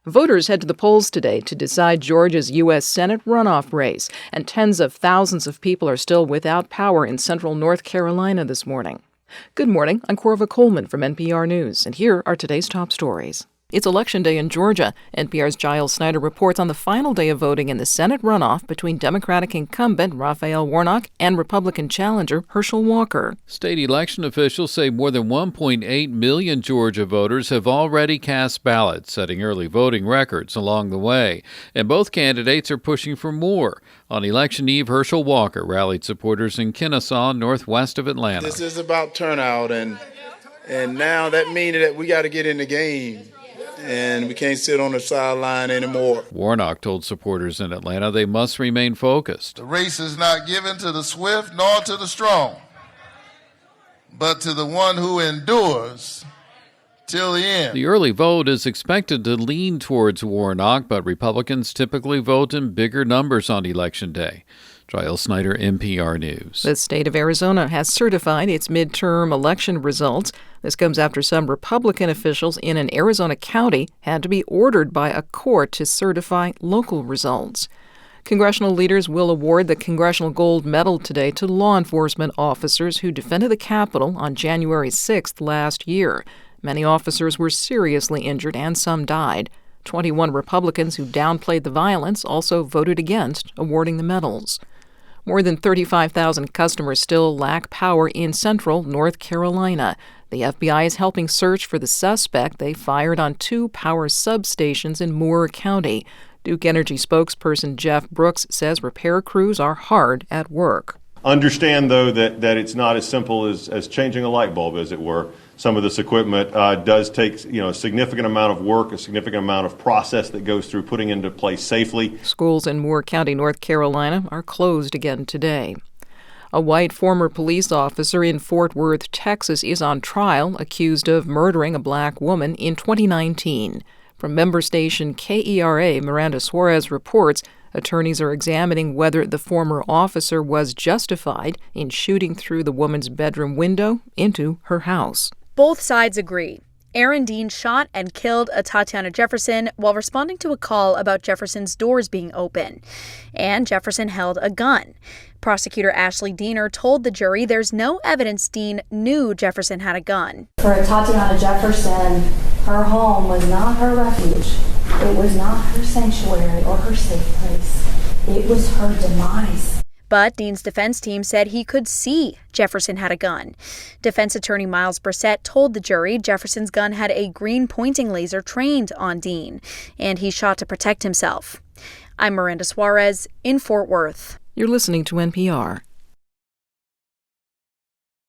Voters head to the polls today to decide Georgia's U.S. Senate runoff race, and tens of thousands of people are still without power in central North Carolina this morning. Good morning, I'm Corva Coleman from NPR News, and here are today's top stories. It's Election Day in Georgia. NPR's Giles Snyder reports on the final day of voting in the Senate runoff between Democratic incumbent Raphael Warnock and Republican challenger Herschel Walker. State election officials say more than 1.8 million Georgia voters have already cast ballots, setting early voting records along the way. And both candidates are pushing for more. On Election Eve, Herschel Walker rallied supporters in Kennesaw, northwest of Atlanta. This is about turnout, and now that means that we got to get in the game. And we can't sit on the sideline anymore. Warnock told supporters in Atlanta they must remain focused. The race is not given to the swift nor to the strong, but to the one who endures till the end. The early vote is expected to lean towards Warnock, but Republicans typically vote in bigger numbers on Election Day. Giles Snyder, NPR News. The state of Arizona has certified its midterm election results. This comes after some Republican officials in an Arizona county had to be ordered by a court to certify local results. Congressional leaders will award the Congressional Gold Medal today to law enforcement officers who defended the Capitol on January 6th last year. Many officers were seriously injured and some died. 21 Republicans who downplayed the violence also voted against awarding the medals. More than 35,000 customers still lack power in central North Carolina. The FBI is helping search for the suspect they fired on 2 power substations in Moore County. Duke Energy spokesperson Jeff Brooks says repair crews are hard at work. Understand, though, that it's not as simple as changing a light bulb, as it were. Some of this equipment does take a significant amount of work, a significant amount of process that goes through putting into place safely. Schools in Moore County, North Carolina, are closed again today. A white former police officer in Fort Worth, Texas, is on trial, accused of murdering a black woman in 2019. From member station KERA, Miranda Suarez reports attorneys are examining whether the former officer was justified in shooting through the woman's bedroom window into her house. Both sides agree. Aaron Dean shot and killed a Tatiana Jefferson while responding to a call about Jefferson's doors being open. And Jefferson held a gun. Prosecutor Ashley Diener told the jury there's no evidence Dean knew Jefferson had a gun. For Tatiana Jefferson, her home was not her refuge. It was not her sanctuary or her safe place. It was her demise. But Dean's defense team said he could see Jefferson had a gun. Defense attorney Miles Brissett told the jury Jefferson's gun had a green pointing laser trained on Dean, and he shot to protect himself. I'm Miranda Suarez in Fort Worth. You're listening to NPR.